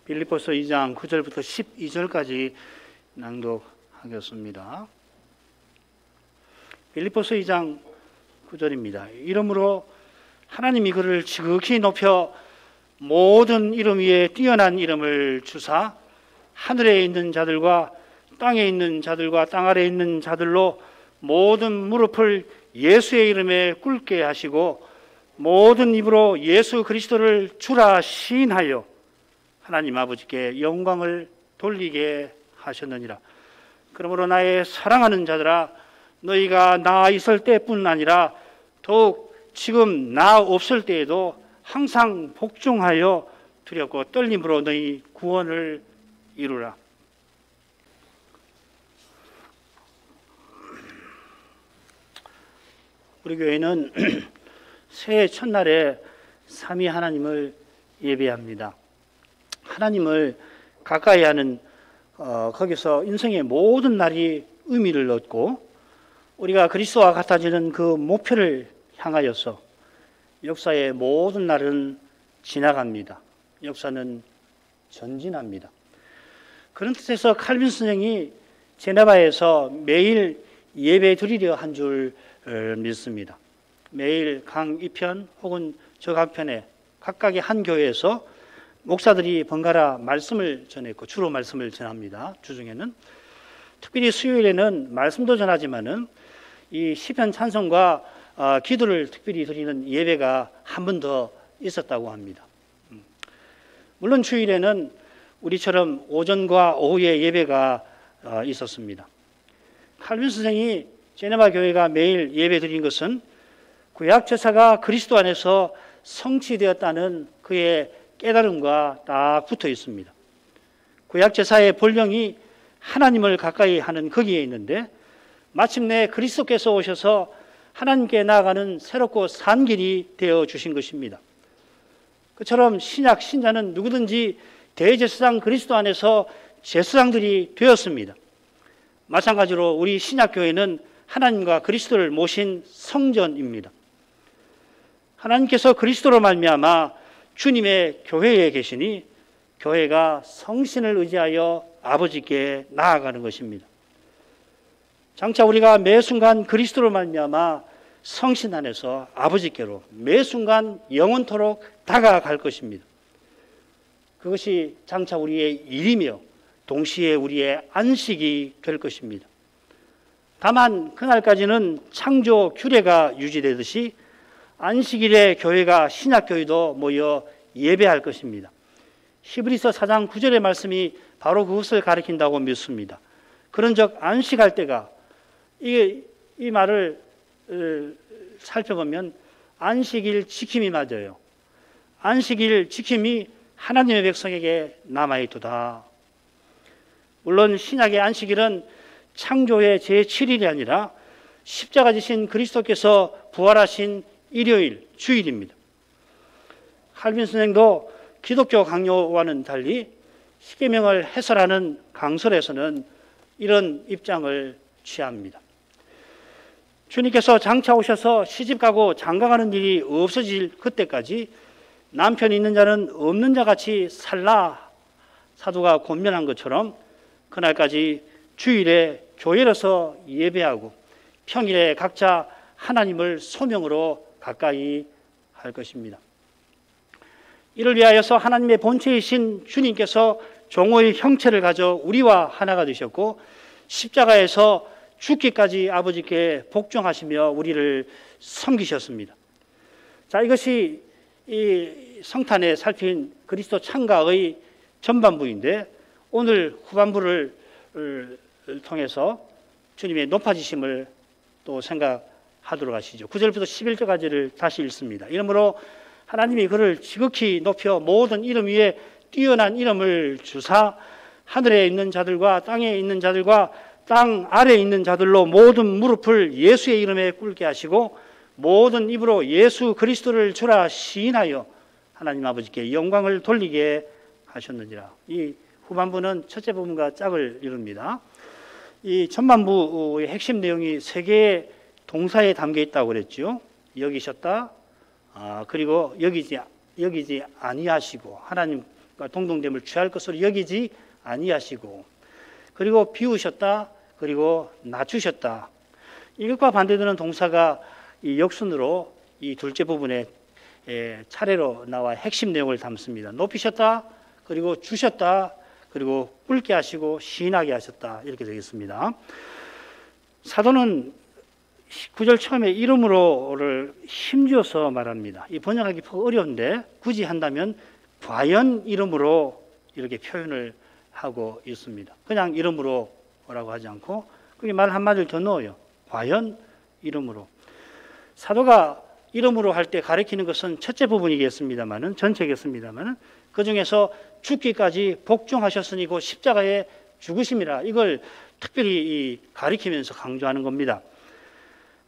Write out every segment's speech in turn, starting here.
빌립보서 2장 9절부터 12절까지 낭독하겠습니다. 빌립보서 2장 9절입니다. 이러므로 하나님이 그를 지극히 높여 모든 이름 위에 뛰어난 이름을 주사 하늘에 있는 자들과 땅에 있는 자들과 땅 아래에 있는 자들로 모든 무릎을 예수의 이름에 꿇게 하시고 모든 입으로 예수 그리스도를 주라 시인하여 하나님 아버지께 영광을 돌리게 하셨느니라. 그러므로 나의 사랑하는 자들아, 너희가 나 있을 때뿐 아니라 더욱 지금 나 없을 때에도 항상 복종하여 두렵고 떨림으로 너희 구원을 이루라. 우리 교회는 새해 첫날에 삼위 하나님을 예배합니다. 하나님을 가까이 하는 거기서 인생의 모든 날이 의미를 얻고 우리가 그리스도와 같아지는 그 목표를 향하여서 역사의 모든 날은 지나갑니다. 역사는 전진합니다. 그런 뜻에서 칼빈 선생이 제네바에서 매일 예배 드리려 한 줄 믿습니다. 매일 강 2편 혹은 저 강편에 각각의 한 교회에서 목사들이 번갈아 말씀을 전했고 주로 말씀을 전합니다. 주중에는 특별히 수요일에는 말씀도 전하지만은 이 시편 찬송과 기도를 특별히 드리는 예배가 한 번 더 있었다고 합니다. 물론 주일에는 우리처럼 오전과 오후에 예배가 있었습니다. 칼빈 선생이 제네바 교회가 매일 예배 드린 것은 구약 제사가 그리스도 안에서 성취되었다는 그의 깨달음과 딱 붙어 있습니다. 구약 제사의 본령이 하나님을 가까이 하는 거기에 있는데 마침내 그리스도께서 오셔서 하나님께 나아가는 새롭고 산 길이 되어 주신 것입니다. 그처럼 신약 신자는 누구든지 대제사장 그리스도 안에서 제사장들이 되었습니다. 마찬가지로 우리 신약 교회는 하나님과 그리스도를 모신 성전입니다. 하나님께서 그리스도로 말미암아 주님의 교회에 계시니 교회가 성신을 의지하여 아버지께 나아가는 것입니다. 장차 우리가 매 순간 그리스도로 말미암아 성신 안에서 아버지께로 매 순간 영원토록 다가갈 것입니다. 그것이 장차 우리의 일이며 동시에 우리의 안식이 될 것입니다. 다만 그날까지는 창조 규례가 유지되듯이 안식일에 교회가 신약교회도 모여 예배할 것입니다. 히브리서 4장 9절의 말씀이 바로 그것을 가리킨다고 믿습니다. 그런즉 안식할 때가 이 말을 살펴보면 안식일 지킴이 맞아요. 안식일 지킴이 하나님의 백성에게 남아있도다. 물론 신약의 안식일은 창조의 제7일이 아니라 십자가 지신 그리스도께서 부활하신 일요일, 주일입니다. 칼빈 선생도 기독교 강요와는 달리 십계명을 해설하는 강설에서는 이런 입장을 취합니다. 주님께서 장차 오셔서 시집가고 장가가는 일이 없어질 그때까지 남편이 있는 자는 없는 자 같이 살라 사도가 권면한 것처럼 그날까지 주일에 교회로서 예배하고 평일에 각자 하나님을 소명으로 가까이 할 것입니다. 이를 위하여서 하나님의 본체이신 주님께서 종의 형체를 가져 우리와 하나가 되셨고 십자가에서 죽기까지 아버지께 복종하시며 우리를 섬기셨습니다. 자, 이것이 이 성탄에 살핀 그리스도 창가의 전반부인데 오늘 후반부를 통해서 주님의 높아지심을 또 생각하도록 하시죠. 9절부터 11절까지를 다시 읽습니다. 이러므로 하나님이 그를 지극히 높여 모든 이름 위에 뛰어난 이름을 주사 하늘에 있는 자들과 땅에 있는 자들과 땅 아래에 있는 자들로 모든 무릎을 예수의 이름에 꿇게 하시고 모든 입으로 예수 그리스도를 주라 시인하여 하나님 아버지께 영광을 돌리게 하셨느니라. 이 후반부는 첫째 부분과 짝을 이룹니다. 이 전반부의 핵심 내용이 세 개의 동사에 담겨 있다고 그랬죠. 여기셨다, 그리고 여기지 아니하시고 하나님과 동등됨을 취할 것으로 여기지 아니하시고, 그리고 비우셨다, 그리고 낮추셨다. 이것과 반대되는 동사가 이 역순으로 이 둘째 부분에 차례로 나와 핵심 내용을 담습니다. 높이셨다, 그리고 주셨다, 그리고 굵게 하시고 신하게 하셨다, 이렇게 되겠습니다. 사도는 9절 처음에 이름으로를 힘주어서 말합니다. 이 번역하기 어려운데 굳이 한다면 과연 이름으로 이렇게 표현을 하고 있습니다. 그냥 이름으로라고 하지 않고 그게 말 한마디를 더 넣어요. 과연 이름으로. 사도가 이름으로 할 때 가리키는 것은 첫째 부분이겠습니다만은, 전체겠습니다만은, 그 중에서 죽기까지 복종하셨으니 곧 십자가에 죽으심이라, 이걸 특별히 가리키면서 강조하는 겁니다.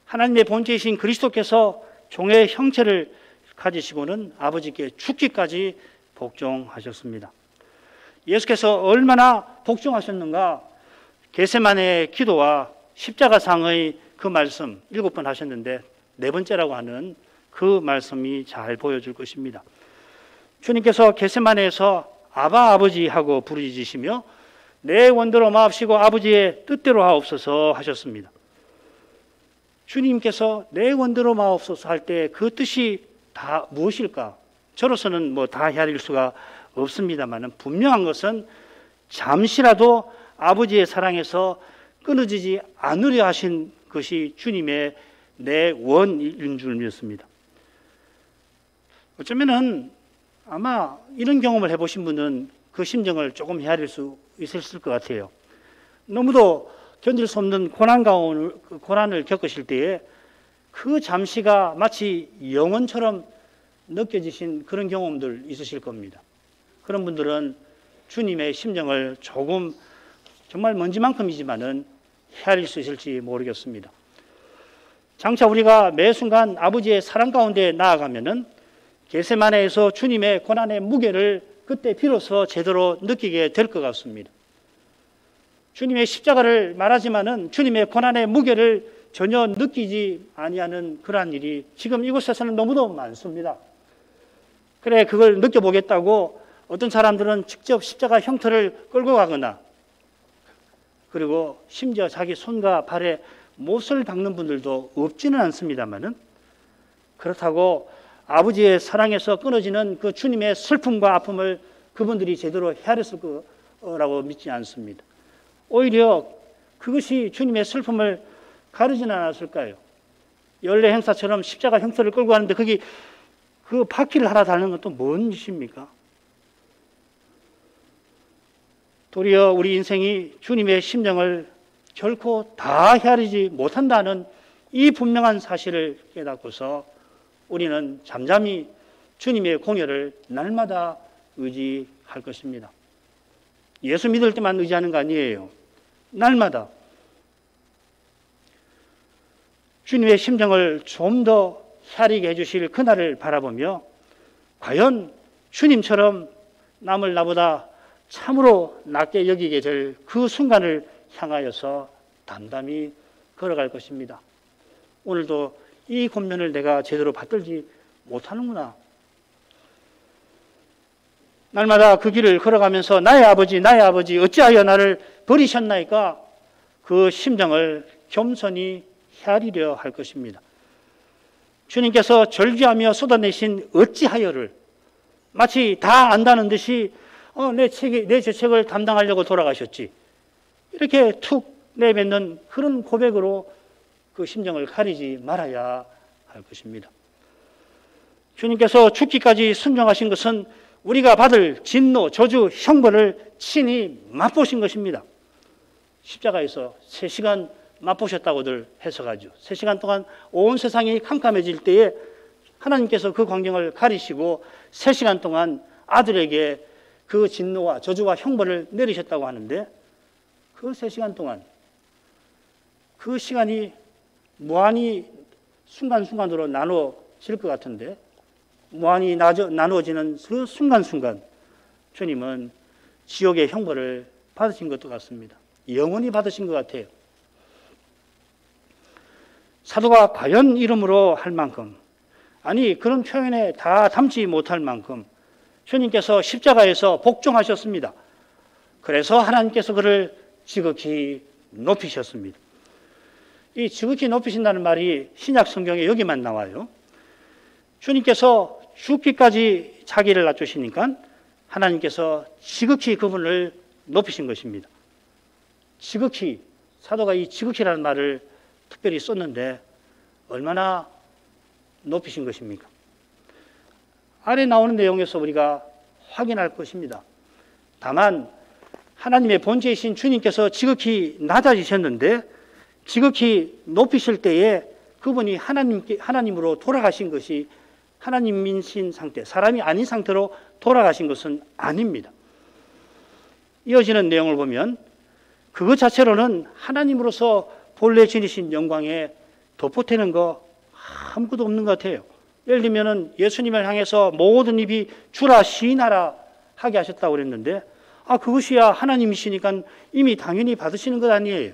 하나님의 본체이신 그리스도께서 종의 형체를 가지시고는 아버지께 죽기까지 복종하셨습니다. 예수께서 얼마나 복종하셨는가, 겟세마네 기도와 십자가상의 그 말씀 7번 하셨는데 4번째라고 하는 그 말씀이 잘 보여줄 것입니다. 주님께서 겟세마네에서 아바 아버지 하고 부르짖으시며 내 원대로 마옵시고 아버지의 뜻대로 하옵소서 하셨습니다. 주님께서 내 원대로 마옵소서 할 때 그 뜻이 다 무엇일까? 저로서는 뭐 다 헤아릴 수가 없습니다만 분명한 것은 잠시라도 아버지의 사랑에서 끊어지지 않으려 하신 것이 주님의 내 원인 줄 믿습니다. 어쩌면은 아마 이런 경험을 해보신 분은 그 심정을 조금 헤아릴 수 있을 것 같아요. 너무도 견딜 수 없는 고난을 겪으실 때에 그 잠시가 마치 영원처럼 느껴지신 그런 경험들 있으실 겁니다. 그런 분들은 주님의 심정을 조금 정말 먼지만큼이지만은 헤아릴 수 있을지 모르겠습니다. 장차 우리가 매 순간 아버지의 사랑 가운데 나아가면은 겟세마네에서 주님의 고난의 무게를 그때 비로소 제대로 느끼게 될 것 같습니다. 주님의 십자가를 말하지만은 주님의 고난의 무게를 전혀 느끼지 아니하는 그러한 일이 지금 이곳에서는 너무도 많습니다. 그래, 그걸 느껴보겠다고 어떤 사람들은 직접 십자가 형태를 끌고 가거나, 그리고 심지어 자기 손과 발에 못을 박는 분들도 없지는 않습니다만은, 그렇다고 아버지의 사랑에서 끊어지는 그 주님의 슬픔과 아픔을 그분들이 제대로 헤아렸을 거라고 믿지 않습니다. 오히려 그것이 주님의 슬픔을 가르지는 않았을까요? 연례 행사처럼 십자가 형태를 끌고 가는데 거기 그 바퀴를 하나 달는 건 또 뭔 짓입니까? 도리어 우리 인생이 주님의 심정을 결코 다 헤아리지 못한다는 이 분명한 사실을 깨닫고서 우리는 잠잠히 주님의 공여를 날마다 의지할 것입니다. 예수 믿을 때만 의지하는 거 아니에요. 날마다 주님의 심정을 좀 더 헤아리게 해주실 그날을 바라보며 과연 주님처럼 남을 나보다 참으로 낮게 여기게 될 그 순간을 향하여서 담담히 걸어갈 것입니다. 오늘도 이 권면을 내가 제대로 받들지 못하는구나. 날마다 그 길을 걸어가면서 나의 아버지 어찌하여 나를 버리셨나이까, 그 심정을 겸손히 헤아리려 할 것입니다. 주님께서 절규하며 쏟아내신 어찌하여를 마치 다 안다는 듯이 내 죄책을 담당하려고 돌아가셨지, 이렇게 툭 내뱉는 그런 고백으로 그 심정을 가리지 말아야 할 것입니다. 주님께서 죽기까지 순종하신 것은 우리가 받을 진노, 저주, 형벌을 친히 맛보신 것입니다. 십자가에서 3시간 맛보셨다고들 해석하죠. 3시간 동안 온 세상이 캄캄해질 때에 하나님께서 그 광경을 가리시고 3시간 동안 아들에게 그 진노와 저주와 형벌을 내리셨다고 하는데, 그 3시간 동안 그 시간이 무한히 순간순간으로 나눠질 것 같은데, 무한히 나누어지는 그 순간순간 주님은 지옥의 형벌을 받으신 것도 같습니다. 영원히 받으신 것 같아요. 사도가 과연 이름으로 할 만큼, 아니 그런 표현에 다 담지 못할 만큼 주님께서 십자가에서 복종하셨습니다. 그래서 하나님께서 그를 지극히 높이셨습니다. 이 지극히 높이신다는 말이 신약 성경에 여기만 나와요. 주님께서 죽기까지 자기를 낮추시니까 하나님께서 지극히 그분을 높이신 것입니다. 지극히, 사도가 이 지극히라는 말을 특별히 썼는데 얼마나 높이신 것입니까? 아래 나오는 내용에서 우리가 확인할 것입니다. 다만 하나님의 본체이신 주님께서 지극히 낮아지셨는데 지극히 높이실 때에 그분이 하나님으로 돌아가신 것이 하나님이신 상태, 사람이 아닌 상태로 돌아가신 것은 아닙니다. 이어지는 내용을 보면 그것 자체로는 하나님으로서 본래 지니신 영광에 덧보태는 거 아무것도 없는 것 같아요. 예를 들면 예수님을 향해서 모든 입이 주라 시인하라 하게 하셨다고 그랬는데 그것이야 하나님이시니까 이미 당연히 받으시는 것 아니에요.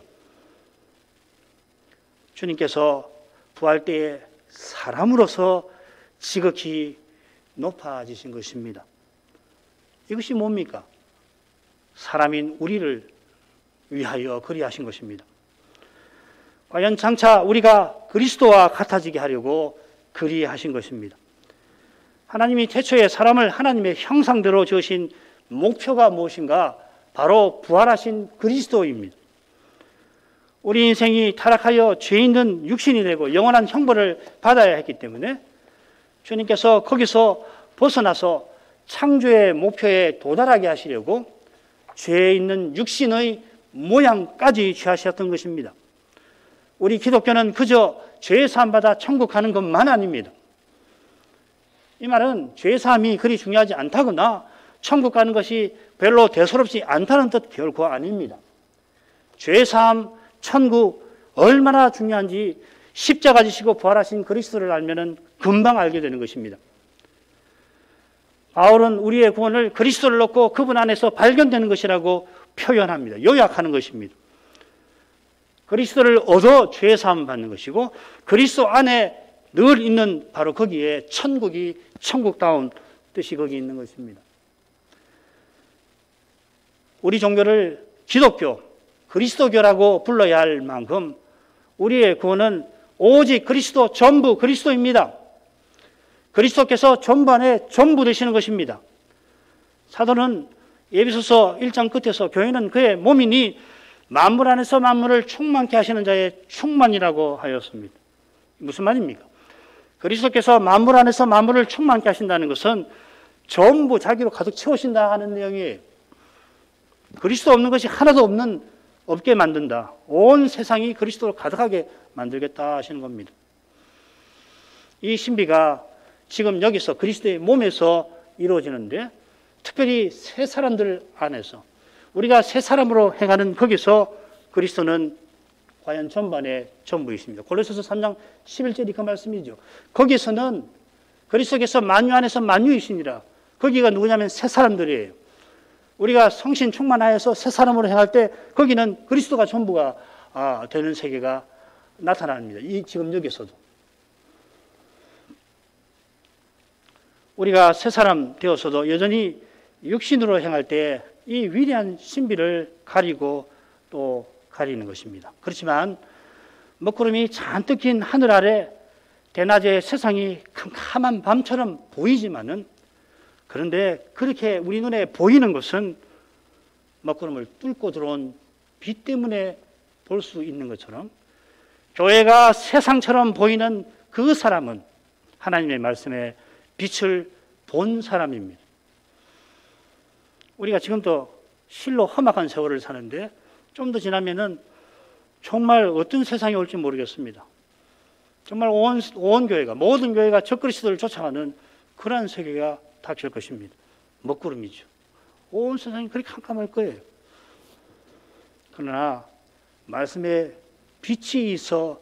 주님께서 부활 때에 사람으로서 지극히 높아지신 것입니다. 이것이 뭡니까? 사람인 우리를 위하여 그리하신 것입니다. 과연 장차 우리가 그리스도와 같아지게 하려고 그리하신 것입니다. 하나님이 태초에 사람을 하나님의 형상대로 지으신 목표가 무엇인가? 바로 부활하신 그리스도입니다. 우리 인생이 타락하여 죄 있는 육신이 되고 영원한 형벌을 받아야 했기 때문에 주님께서 거기서 벗어나서 창조의 목표에 도달하게 하시려고 죄 있는 육신의 모양까지 취하셨던 것입니다. 우리 기독교는 그저 죄 사함 받아 천국 가는 것만 아닙니다. 이 말은 죄 사함이 그리 중요하지 않다거나 천국 가는 것이 별로 대수롭지 않다는 뜻 결코 아닙니다. 죄 사함, 천국 얼마나 중요한지 십자가 지시고 부활하신 그리스도를 알면은 금방 알게 되는 것입니다. 바울은 우리의 구원을 그리스도를 넣고 그분 안에서 발견되는 것이라고 표현합니다. 요약하는 것입니다. 그리스도를 얻어 죄 사함 받는 것이고 그리스도 안에 늘 있는 바로 거기에 천국이 천국다운 뜻이 거기 있는 것입니다. 우리 종교를 기독교, 그리스도교라고 불러야 할 만큼 우리의 구원은 오직 그리스도, 전부 그리스도입니다. 그리스도께서 전부 안에 전부 되시는 것입니다. 사도는 에베소서 1장 끝에서 교회는 그의 몸이니 만물 안에서 만물을 충만케 하시는 자의 충만이라고 하였습니다. 무슨 말입니까? 그리스도께서 만물 안에서 만물을 충만케 하신다는 것은 전부 자기로 가득 채우신다 하는 내용이에요. 그리스도 없는 것이 하나도 없게 만든다. 온 세상이 그리스도로 가득하게 만들겠다 하시는 겁니다. 이 신비가 지금 여기서 그리스도의 몸에서 이루어지는데 특별히 새 사람들 안에서 우리가 새 사람으로 행하는 거기서 그리스도는 과연 전반의 전부이십니다. 골로새서 3장 11절이 그 말씀이죠. 거기서는 그리스도께서 만유 안에서 만유이시니라. 거기가 누구냐면 새 사람들이에요. 우리가 성신 충만하여서 새 사람으로 행할 때 거기는 그리스도가 전부가 되는 세계가 나타납니다. 지금 여기서도. 우리가 새 사람 되어서도 여전히 육신으로 행할 때 이 위대한 신비를 가리고 또 가리는 것입니다. 그렇지만 먹구름이 잔뜩 긴 하늘 아래 대낮에 세상이 캄캄한 밤처럼 보이지만은 그런데 그렇게 우리 눈에 보이는 것은 먹구름을 뚫고 들어온 빛 때문에 볼 수 있는 것처럼 교회가 세상처럼 보이는 그 사람은 하나님의 말씀에 빛을 본 사람입니다. 우리가 지금도 실로 험악한 세월을 사는데 좀 더 지나면은 정말 어떤 세상이 올지 모르겠습니다. 정말 온 교회가, 모든 교회가 적그리스도를 쫓아가는 그러한 세계가 닥칠 것입니다. 먹구름이죠. 온 세상이 그렇게 캄캄할 거예요. 그러나 말씀에 빛이 있어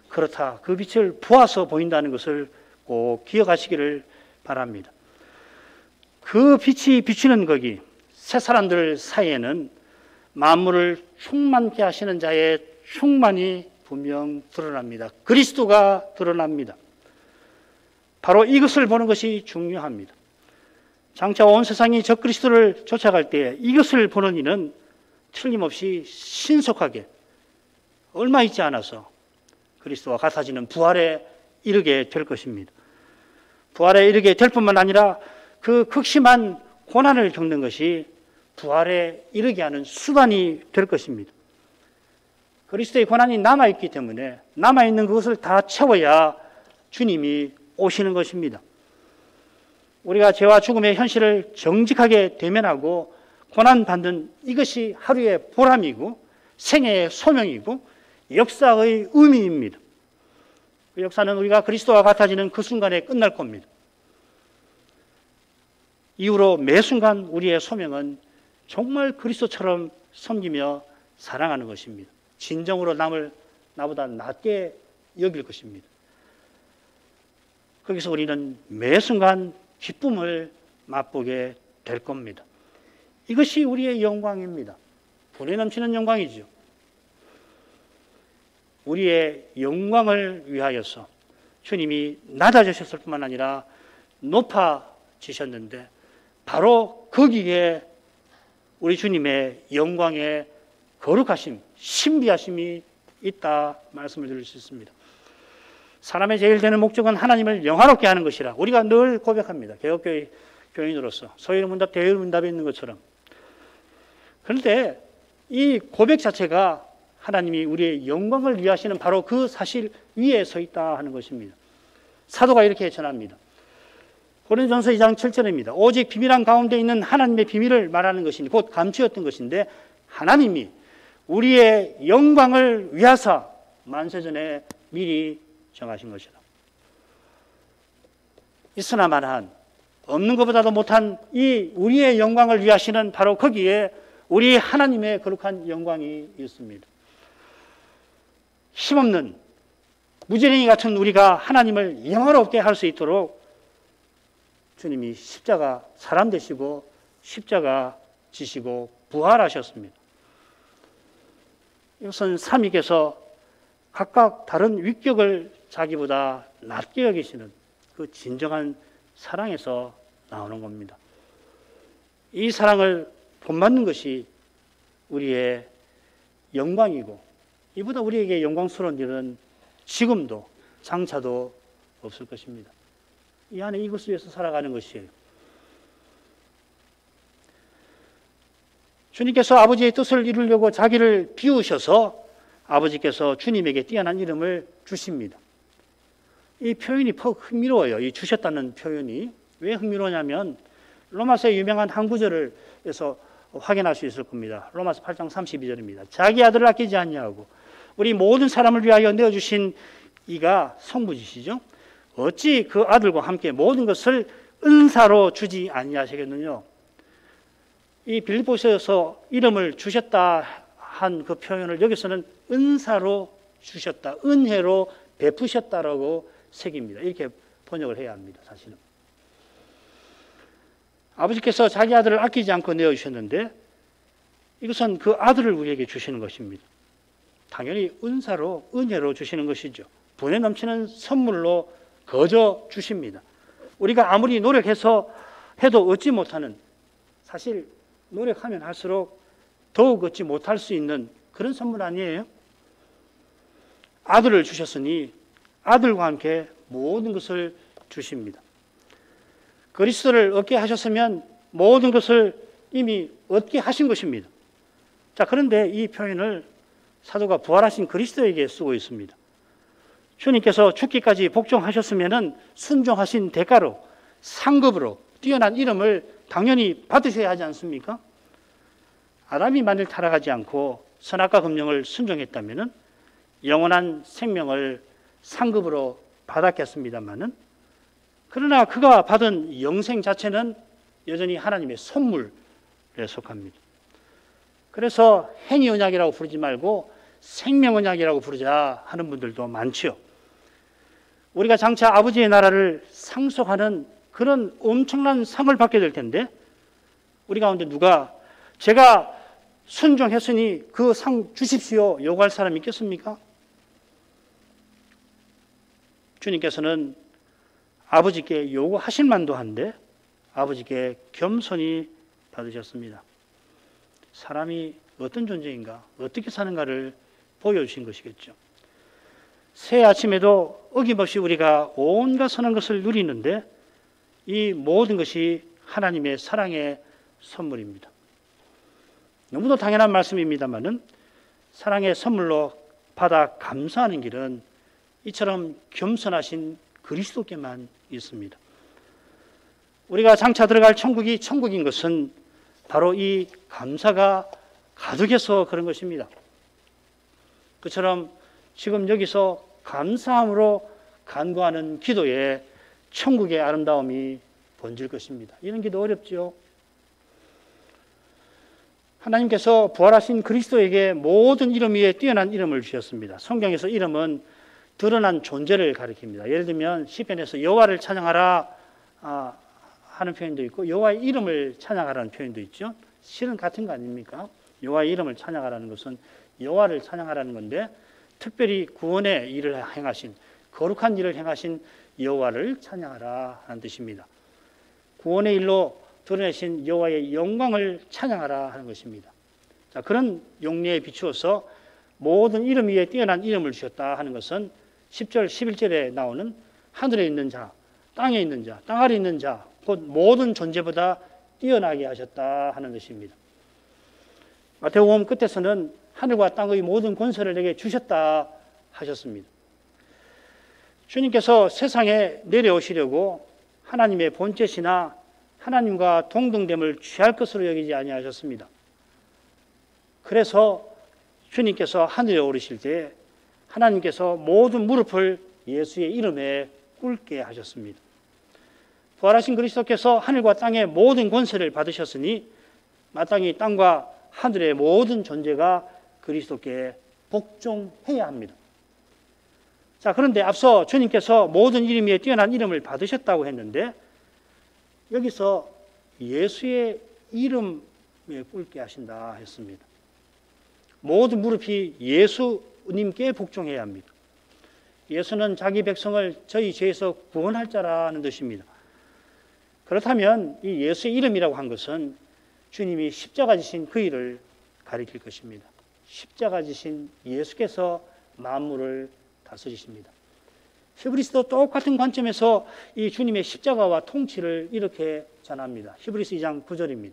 그렇다. 그 빛을 보아서 보인다는 것을 꼭 기억하시기를 바랍니다. 그 빛이 비추는 거기 새 사람들 사이에는 만물을 충만케 하시는 자의 충만이 분명 드러납니다. 그리스도가 드러납니다. 바로 이것을 보는 것이 중요합니다. 장차 온 세상이 적그리스도를 쫓아갈 때 이것을 보는 이는 틀림없이 신속하게 얼마 있지 않아서 그리스도와 같아지는 부활에 이르게 될 것입니다. 부활에 이르게 될 뿐만 아니라 그 극심한 고난을 겪는 것이 부활에 이르게 하는 수단이 될 것입니다. 그리스도의 고난이 남아있기 때문에 남아있는 그것을 다 채워야 주님이 오시는 것입니다. 우리가 죄와 죽음의 현실을 정직하게 대면하고 고난받는 이것이 하루의 보람이고 생애의 소명이고 역사의 의미입니다. 그 역사는 우리가 그리스도와 같아지는 그 순간에 끝날 겁니다. 이후로 매 순간 우리의 소명은 정말 그리스도처럼 섬기며 사랑하는 것입니다. 진정으로 남을 나보다 낫게 여길 것입니다. 거기서 우리는 매 순간 기쁨을 맛보게 될 겁니다. 이것이 우리의 영광입니다. 분에 넘치는 영광이죠. 우리의 영광을 위하여서 주님이 낮아지셨을 뿐만 아니라 높아지셨는데 바로 거기에 우리 주님의 영광의 거룩하심, 신비하심이 있다 말씀을 드릴 수 있습니다. 사람의 제일 되는 목적은 하나님을 영화롭게 하는 것이라 우리가 늘 고백합니다. 개혁교회 교인으로서 소위의 문답, 대의 문답에 있는 것처럼. 그런데 이 고백 자체가 하나님이 우리의 영광을 위하시는 바로 그 사실 위에 서 있다 하는 것입니다. 사도가 이렇게 전합니다. 고린도전서 2장 7절입니다. 오직 비밀한 가운데 있는 하나님의 비밀을 말하는 것이니 곧 감추었던 것인데 하나님이 우리의 영광을 위하사 만세전에 미리 정하신 것이다. 있으나 마나한 없는 것보다도 못한 이 우리의 영광을 위하시는 바로 거기에 우리 하나님의 거룩한 영광이 있습니다. 힘없는 무지랭이 같은 우리가 하나님을 영화롭게 할 수 있도록 주님이 십자가 사람 되시고 십자가 지시고 부활하셨습니다. 이것은 삼위께서 각각 다른 위격을 자기보다 낮게 여기시는 그 진정한 사랑에서 나오는 겁니다. 이 사랑을 본받는 것이 우리의 영광이고 이보다 우리에게 영광스러운 일은 지금도 장차도 없을 것입니다. 이 안에 이것을 위해서 살아가는 것이에요. 주님께서 아버지의 뜻을 이루려고 자기를 비우셔서 아버지께서 주님에게 뛰어난 이름을 주십니다. 이 표현이 흥미로워요. 이 주셨다는 표현이. 왜 흥미로우냐면 로마서의 유명한 한 구절에서 확인할 수 있을 겁니다. 로마서 8장 32절입니다. 자기 아들을 아끼지 않냐고 우리 모든 사람을 위하여 내어주신 이가 성부지시죠. 어찌 그 아들과 함께 모든 것을 은사로 주지 아니하시겠느냐. 이 빌립보서에서 이름을 주셨다 한 그 표현을 여기서는 은사로 주셨다, 은혜로 베푸셨다라고 새깁니다. 이렇게 번역을 해야 합니다. 사실은 아버지께서 자기 아들을 아끼지 않고 내어주셨는데 이것은 그 아들을 우리에게 주시는 것입니다. 당연히 은사로, 은혜로 주시는 것이죠. 분에 넘치는 선물로 거저 주십니다. 우리가 아무리 노력해서 해도 얻지 못하는, 사실 노력하면 할수록 더욱 얻지 못할 수 있는 그런 선물 아니에요? 아들을 주셨으니 아들과 함께 모든 것을 주십니다. 그리스도를 얻게 하셨으면 모든 것을 이미 얻게 하신 것입니다. 자, 그런데 이 표현을 사도가 부활하신 그리스도에게 쓰고 있습니다. 주님께서 죽기까지 복종하셨으면 순종하신 대가로 상급으로 뛰어난 이름을 당연히 받으셔야 하지 않습니까? 아담이 만일 타락하지 않고 선악과 금령을 순종했다면 영원한 생명을 상급으로 받았겠습니다마는 그러나 그가 받은 영생 자체는 여전히 하나님의 선물에 속합니다. 그래서 행위 언약이라고 부르지 말고 생명 언약이라고 부르자 하는 분들도 많죠. 우리가 장차 아버지의 나라를 상속하는 그런 엄청난 상을 받게 될 텐데 우리 가운데 누가 제가 순종했으니 그 상 주십시오 요구할 사람이 있겠습니까? 주님께서는 아버지께 요구하실 만도 한데 아버지께 겸손히 받으셨습니다. 사람이 어떤 존재인가, 어떻게 사는가를 보여주신 것이겠죠. 새 아침에도 어김없이 우리가 온갖 선한 것을 누리는데 이 모든 것이 하나님의 사랑의 선물입니다. 너무도 당연한 말씀입니다만은 사랑의 선물로 받아 감사하는 길은 이처럼 겸손하신 그리스도께만 있습니다. 우리가 장차 들어갈 천국이 천국인 것은 바로 이 감사가 가득해서 그런 것입니다. 그처럼 지금 여기서 감사함으로 간구하는 기도에 천국의 아름다움이 번질 것입니다. 이런 기도 어렵죠. 하나님께서 부활하신 그리스도에게 모든 이름 위에 뛰어난 이름을 주셨습니다. 성경에서 이름은 드러난 존재를 가리킵니다. 예를 들면 시편에서 여호와를 찬양하라 하는 표현도 있고 여호와의 이름을 찬양하라는 표현도 있죠. 실은 같은 거 아닙니까? 여호와의 이름을 찬양하라는 것은 여호와를 찬양하라는 건데 특별히 구원의 일을 행하신 거룩한 일을 행하신 여호와를 찬양하라 하는 뜻입니다. 구원의 일로 드러내신 여호와의 영광을 찬양하라 하는 것입니다. 자, 그런 용례에 비추어서 모든 이름 위에 뛰어난 이름을 주셨다 하는 것은 10절, 11절에 나오는 하늘에 있는 자, 땅에 있는 자, 땅 아래 있는 자, 곧 모든 존재보다 뛰어나게 하셨다 하는 것입니다. 마태복음 끝에서는 하늘과 땅의 모든 권세를 내게 주셨다 하셨습니다. 주님께서 세상에 내려오시려고 하나님의 본체시나 하나님과 동등됨을 취할 것으로 여기지 아니하셨습니다. 그래서 주님께서 하늘에 오르실 때 하나님께서 모든 무릎을 예수의 이름에 꿇게 하셨습니다. 부활하신 그리스도께서 하늘과 땅의 모든 권세를 받으셨으니 마땅히 땅과 하늘의 모든 존재가 그리스도께 복종해야 합니다. 자, 그런데 앞서 주님께서 모든 이름 위에 뛰어난 이름을 받으셨다고 했는데 여기서 예수의 이름에 꿇게 하신다 했습니다. 모든 무릎이 예수님께 복종해야 합니다. 예수는 자기 백성을 저희 죄에서 구원할 자라는 뜻입니다. 그렇다면 이 예수의 이름이라고 한 것은 주님이 십자가 지신 그 일을 가리킬 것입니다. 십자가 지신 예수께서 만물을 다스리십니다. 히브리서도 똑같은 관점에서 이 주님의 십자가와 통치를 이렇게 전합니다. 히브리서 2장 9절입니다.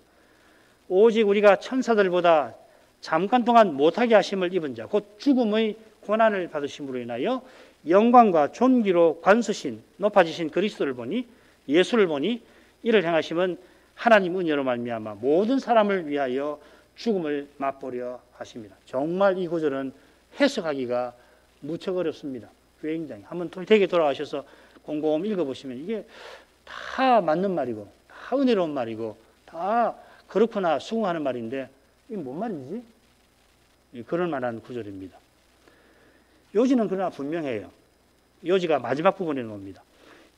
오직 우리가 천사들보다 잠깐 동안 못하게 하심을 입은 자, 곧 죽음의 고난을 받으심으로 인하여 영광과 존귀로 관서신 높아지신 그리스도를 보니 예수를 보니 이를 행하심은 하나님 은혜로 말미암아 모든 사람을 위하여 죽음을 맛보려 하십니다. 정말 이 구절은 해석하기가 무척 어렵습니다. 굉장히 한번 되게 돌아가셔서 곰곰 읽어보시면 이게 다 맞는 말이고 다 은혜로운 말이고 다 그렇구나 수긍하는 말인데 이게 뭔 말인지 그럴 만한 구절입니다. 요지는 그러나 분명해요. 요지가 마지막 부분에 나옵니다.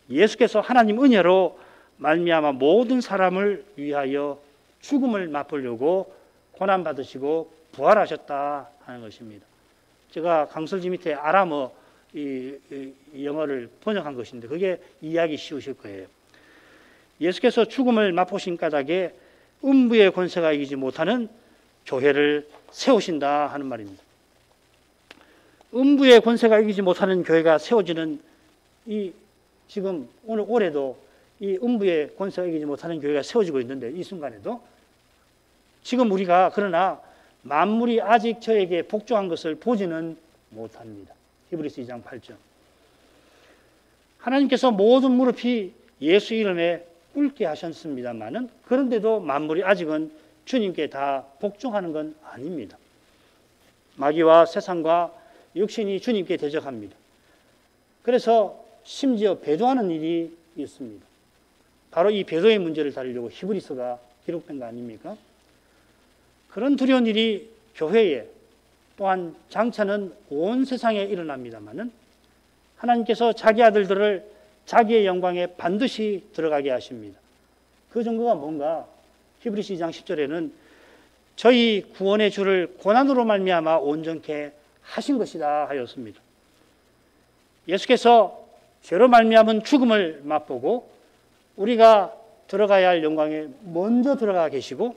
예수께서 하나님 은혜로 말미암아 모든 사람을 위하여 죽음을 맛보려고 고난받으시고 부활하셨다 하는 것입니다. 제가 강설지 밑에 아람어 이 영어를 번역한 것인데 그게 이해하기 쉬우실 거예요. 예수께서 죽음을 맛보신 까닭에 음부의 권세가 이기지 못하는 교회를 세우신다 하는 말입니다. 음부의 권세가 이기지 못하는 교회가 세워지는 이 지금 오늘 올해도 이 음부의 권세가 이기지 못하는 교회가 세워지고 있는데 이 순간에도 지금 우리가 그러나 만물이 아직 저에게 복종한 것을 보지는 못합니다. 히브리서 2장 8절. 하나님께서 모든 무릎이 예수 이름에 꿇게 하셨습니다만은 그런데도 만물이 아직은 주님께 다 복종하는 건 아닙니다. 마귀와 세상과 육신이 주님께 대적합니다. 그래서 심지어 배도하는 일이 있습니다. 바로 이 배도의 문제를 다루려고 히브리서가 기록된 거 아닙니까? 그런 두려운 일이 교회에 또한 장차는 온 세상에 일어납니다마는 하나님께서 자기 아들들을 자기의 영광에 반드시 들어가게 하십니다. 그 증거가 뭔가 히브리서 2장 10절에는 저희 구원의 주를 고난으로 말미암아 온전케 하신 것이다 하였습니다. 예수께서 죄로 말미암은 죽음을 맛보고 우리가 들어가야 할 영광에 먼저 들어가 계시고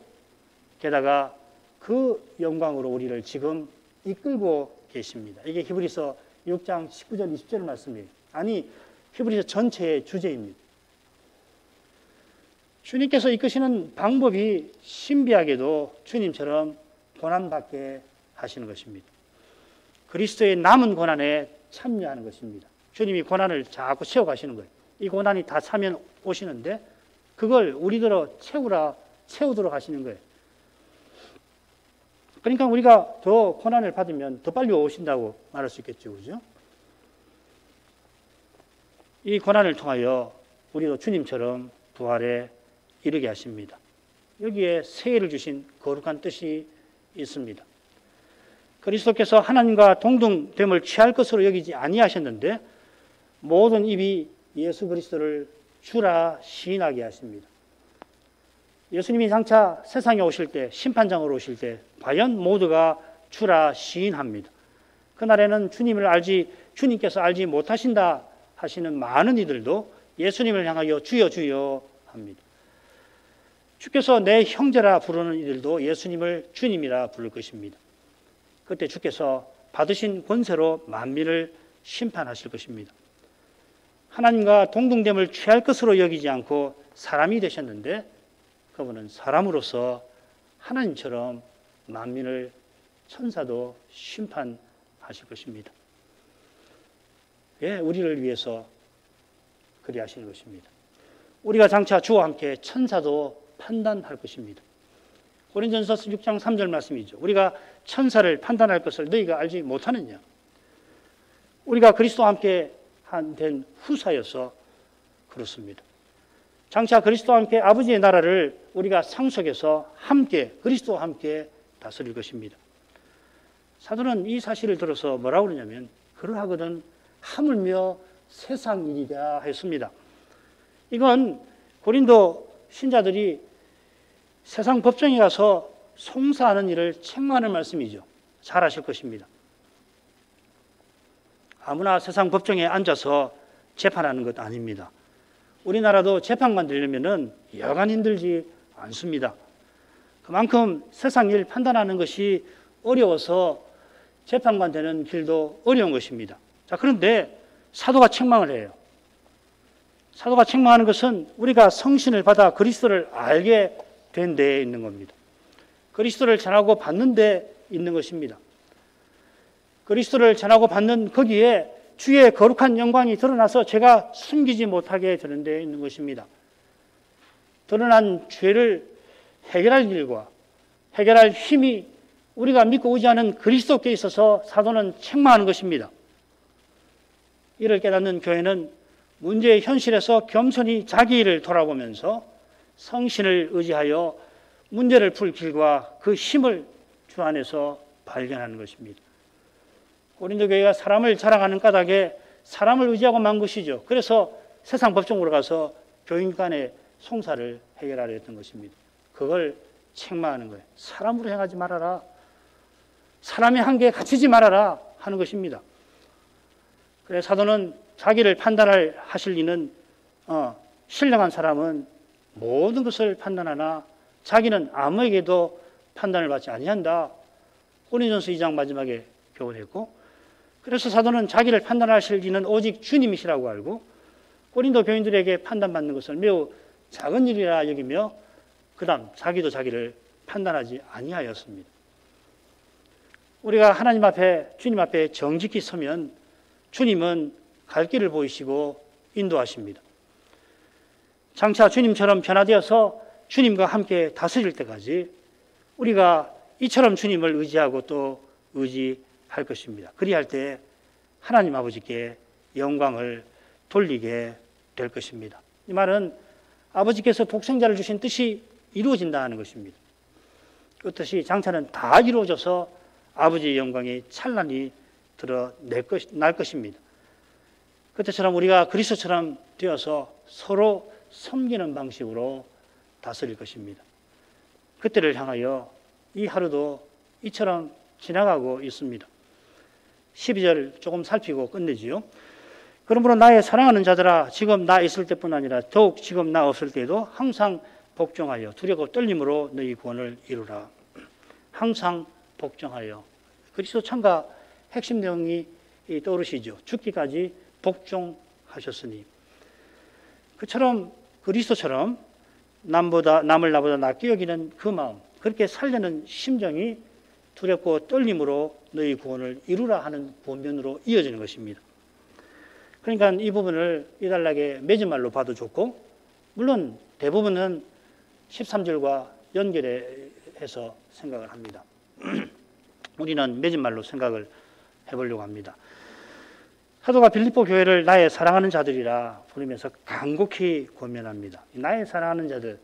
게다가 그 영광으로 우리를 지금 이끌고 계십니다. 이게 히브리서 6장 19절 20절 말씀이에요. 아니 히브리서 전체의 주제입니다. 주님께서 이끄시는 방법이 신비하게도 주님처럼 고난받게 하시는 것입니다. 그리스도의 남은 고난에 참여하는 것입니다. 주님이 고난을 자꾸 채워가시는 거예요. 이 고난이 다 차면 오시는데 그걸 우리들로 채우도록 하시는 거예요. 그러니까 우리가 더 고난을 받으면 더 빨리 오신다고 말할 수 있겠죠. 그죠? 이 고난을 통하여 우리도 주님처럼 부활에 이르게 하십니다. 여기에 세례를 주신 거룩한 뜻이 있습니다. 그리스도께서 하나님과 동등됨을 취할 것으로 여기지 아니하셨는데 모든 입이 예수 그리스도를 주라 시인하게 하십니다. 예수님이 장차 세상에 오실 때, 심판장으로 오실 때 과연 모두가 주라 시인합니다. 그날에는 주님께서 알지 못하신다 하시는 많은 이들도 예수님을 향하여 주여 주여 합니다. 주께서 내 형제라 부르는 이들도 예수님을 주님이라 부를 것입니다. 그때 주께서 받으신 권세로 만민을 심판하실 것입니다. 하나님과 동등됨을 취할 것으로 여기지 않고 사람이 되셨는데 그분은 사람으로서 하나님처럼 만민을 천사도 심판하실 것입니다. 예, 우리를 위해서 그리하시는 것입니다. 우리가 장차 주와 함께 천사도 판단할 것입니다. 고린전서 6장 3절 말씀이죠. 우리가 천사를 판단할 것을 너희가 알지 못하느냐. 우리가 그리스도와 함께 된 후사여서 그렇습니다. 장차 그리스도와 함께 아버지의 나라를 우리가 상속해서 함께 그리스도와 함께 다스릴 것입니다. 사도는 이 사실을 들어서 뭐라고 그러냐면 그러하거든 하물며 세상 일이라 했습니다. 이건 고린도 신자들이 세상 법정에 가서 송사하는 일을 책망하는 말씀이죠. 잘 아실 것입니다. 아무나 세상 법정에 앉아서 재판하는 것 아닙니다. 우리나라도 재판관 되려면 여간 힘들지 않습니다. 그만큼 세상 일 판단하는 것이 어려워서 재판관 되는 길도 어려운 것입니다. 자, 그런데 사도가 책망을 해요. 사도가 책망하는 것은 우리가 성신을 받아 그리스도를 알게 된 데에 있는 겁니다. 그리스도를 전하고 받는 데 있는 것입니다. 그리스도를 전하고 받는 거기에 주의 거룩한 영광이 드러나서 죄가 숨기지 못하게 되는 데 있는 것입니다. 드러난 죄를 해결할 일과 해결할 힘이 우리가 믿고 의지하는 그리스도께 있어서 사도는 책망하는 것입니다. 이를 깨닫는 교회는 문제의 현실에서 겸손히 자기 일을 돌아보면서 성신을 의지하여 문제를 풀 길과 그 힘을 주 안에서 발견하는 것입니다. 고린도 교회가 사람을 자랑하는 까닭에 사람을 의지하고 만 것이죠. 그래서 세상 법정으로 가서 교인 간의 송사를 해결하려 했던 것입니다. 그걸 책망하는 거예요. 사람으로 행하지 말아라. 사람의 한계에 갇히지 말아라 하는 것입니다. 그래 사도는 자기를 하실 이는 신령한 사람은 모든 것을 판단하나 자기는 아무에게도 판단을 받지 아니한다. 고린전서 2장 마지막에 교훈했고, 그래서 사도는 자기를 판단하실 이는 오직 주님이시라고 알고 고린도 교인들에게 판단받는 것을 매우 작은 일이라 여기며 그 다음 자기도 자기를 판단하지 아니하였습니다. 우리가 하나님 앞에 주님 앞에 정직히 서면 주님은 갈 길을 보이시고 인도하십니다. 장차 주님처럼 변화되어서 주님과 함께 다스릴 때까지 우리가 이처럼 주님을 의지하고 또 의지할 것입니다. 그리할 때 하나님 아버지께 영광을 돌리게 될 것입니다. 이 말은 아버지께서 독생자를 주신 뜻이 이루어진다는 것입니다. 그 뜻이 장차는 다 이루어져서 아버지의 영광이 찬란히 날 것입니다. 그때처럼 우리가 그리스도처럼 되어서 서로 섬기는 방식으로 다스릴 것입니다. 그때를 향하여 이 하루도 이처럼 지나가고 있습니다. 12절 조금 살피고 끝내지요. 그러므로 나의 사랑하는 자들아, 지금 나 있을 때뿐 아니라 더욱 지금 나 없을 때에도 항상 복종하여 두렵고 떨림으로 너희 구원을 이루라. 항상 복종하여. 그리스도 참가 핵심 내용이 떠오르시죠. 죽기까지 복종하셨으니. 그처럼 그리스도처럼 남을 나보다 낫게 여기는 그 마음, 그렇게 살려는 심정이 두렵고 떨림으로 너희 구원을 이루라 하는 본면으로 이어지는 것입니다. 그러니까 이 부분을 이달락의 맺은말로 봐도 좋고, 물론 대부분은 13절과 연결해서 생각을 합니다. 우리는 맺은말로 생각을 해보려고 합니다. 사도가 빌립보 교회를 나의 사랑하는 자들이라 부르면서 간곡히 권면합니다. 나의 사랑하는 자들,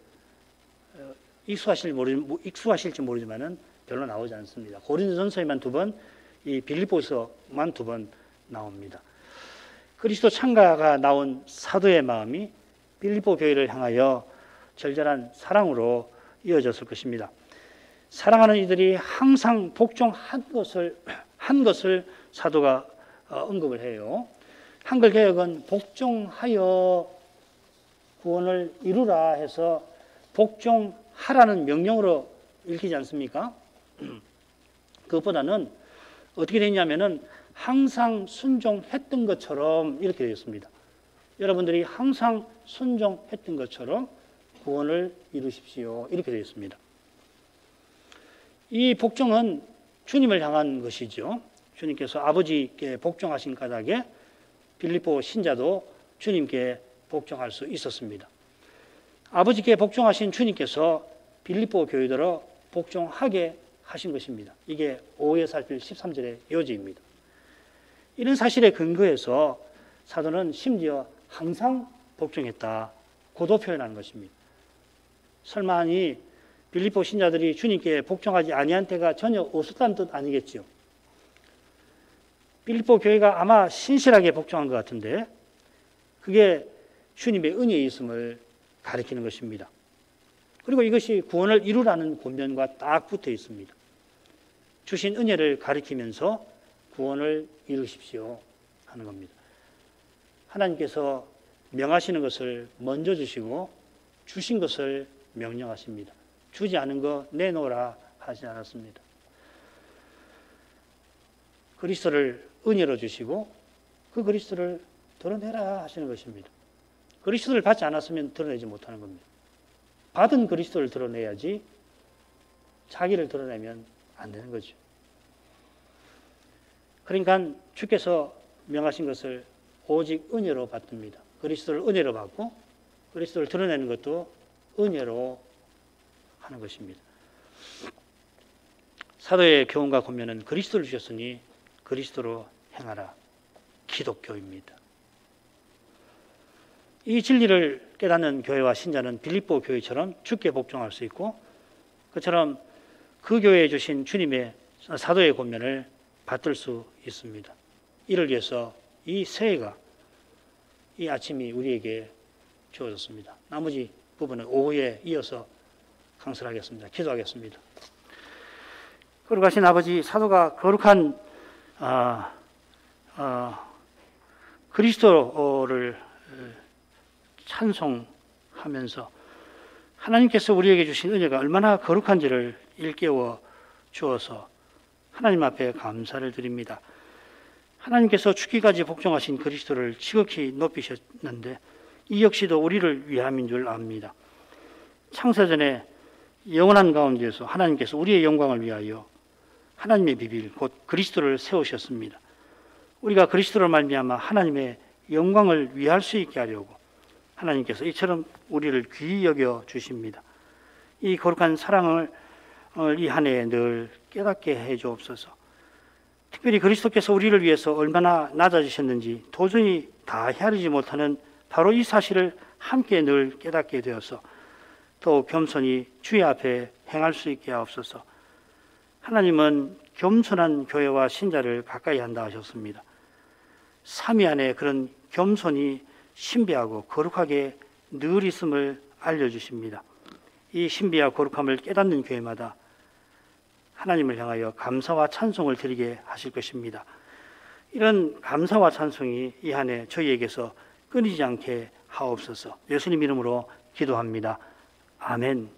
익숙하실지 모르지만은 별로 나오지 않습니다. 고린도전서에만 2번, 이 빌립보서만 2번 나옵니다. 그리스도 창가가 나온 사도의 마음이 빌립보 교회를 향하여 절절한 사랑으로 이어졌을 것입니다. 사랑하는 이들이 항상 복종한 것을 사도가 언급을 해요. 한글 개역은 복종하여 구원을 이루라 해서 복종하라는 명령으로 읽히지 않습니까? 그것보다는 어떻게 되냐면은 항상 순종했던 것처럼 이렇게 되어 있습니다. 여러분들이 항상 순종했던 것처럼 구원을 이루십시오. 이렇게 되어 있습니다. 이 복종은 주님을 향한 것이죠. 주님께서 아버지께 복종하신 까닭에 빌립보 신자도 주님께 복종할 수 있었습니다. 아버지께 복종하신 주님께서 빌립보 교회들어 복종하게 하신 것입니다. 이게 5회 살필 13절의 요지입니다. 이런 사실에 근거해서 사도는 심지어 항상 복종했다, 고도 표현하는 것입니다. 설마니 빌립보 신자들이 주님께 복종하지 아니한 때가 전혀 없었다는 뜻 아니겠죠. 빌립보 교회가 아마 신실하게 복종한 것 같은데 그게 주님의 은혜에 있음을 가리키는 것입니다. 그리고 이것이 구원을 이루라는 권면과 딱 붙어 있습니다. 주신 은혜를 가리키면서 구원을 이루십시오 하는 겁니다. 하나님께서 명하시는 것을 먼저 주시고 주신 것을 명령하십니다. 주지 않은 거 내놓으라 하지 않았습니다. 그리스도를 은혜로 주시고 그 그리스도를 드러내라 하시는 것입니다. 그리스도를 받지 않았으면 드러내지 못하는 겁니다. 받은 그리스도를 드러내야지 자기를 드러내면 안 되는 거죠. 그러니까 주께서 명하신 것을 오직 은혜로 받습니다. 그리스도를 은혜로 받고 그리스도를 드러내는 것도 은혜로 하는 것입니다. 사도의 교훈과 권면은 그리스도를 주셨으니 그리스도로 행하라. 기독교입니다. 이 진리를 깨닫는 교회와 신자는 빌립보 교회처럼 주께 복종할 수 있고 그처럼 그 교회에 주신 주님의 사도의 권면을 받들 수 있습니다. 이를 위해서 이 새해가 이 아침이 우리에게 주어졌습니다. 나머지 부분은 오후에 이어서 강설하겠습니다. 기도하겠습니다. 거룩하신 아버지, 사도가 거룩한 그리스도를 찬송하면서 하나님께서 우리에게 주신 은혜가 얼마나 거룩한지를 일깨워 주어서 하나님 앞에 감사를 드립니다. 하나님께서 죽기까지 복종하신 그리스도를 지극히 높이셨는데 이 역시도 우리를 위함인 줄 압니다. 창세전에 영원한 가운데에서 하나님께서 우리의 영광을 위하여 하나님의 비밀 곧 그리스도를 세우셨습니다. 우리가 그리스도로 말미암아 하나님의 영광을 위할 수 있게 하려고 하나님께서 이처럼 우리를 귀히 여겨 주십니다. 이 거룩한 사랑을 이 한 해에 늘 깨닫게 해 주옵소서. 특별히 그리스도께서 우리를 위해서 얼마나 낮아지셨는지 도저히 다 헤아리지 못하는 바로 이 사실을 함께 늘 깨닫게 되어서 더욱 겸손히 주의 앞에 행할 수 있게 하옵소서. 하나님은 겸손한 교회와 신자를 가까이 한다 하셨습니다. 삼위 안에 그런 겸손이 신비하고 거룩하게 늘 있음을 알려주십니다. 이 신비와 거룩함을 깨닫는 교회마다 하나님을 향하여 감사와 찬송을 드리게 하실 것입니다. 이런 감사와 찬송이 이 한 해 저희에게서 끊이지 않게 하옵소서. 예수님 이름으로 기도합니다. 아멘.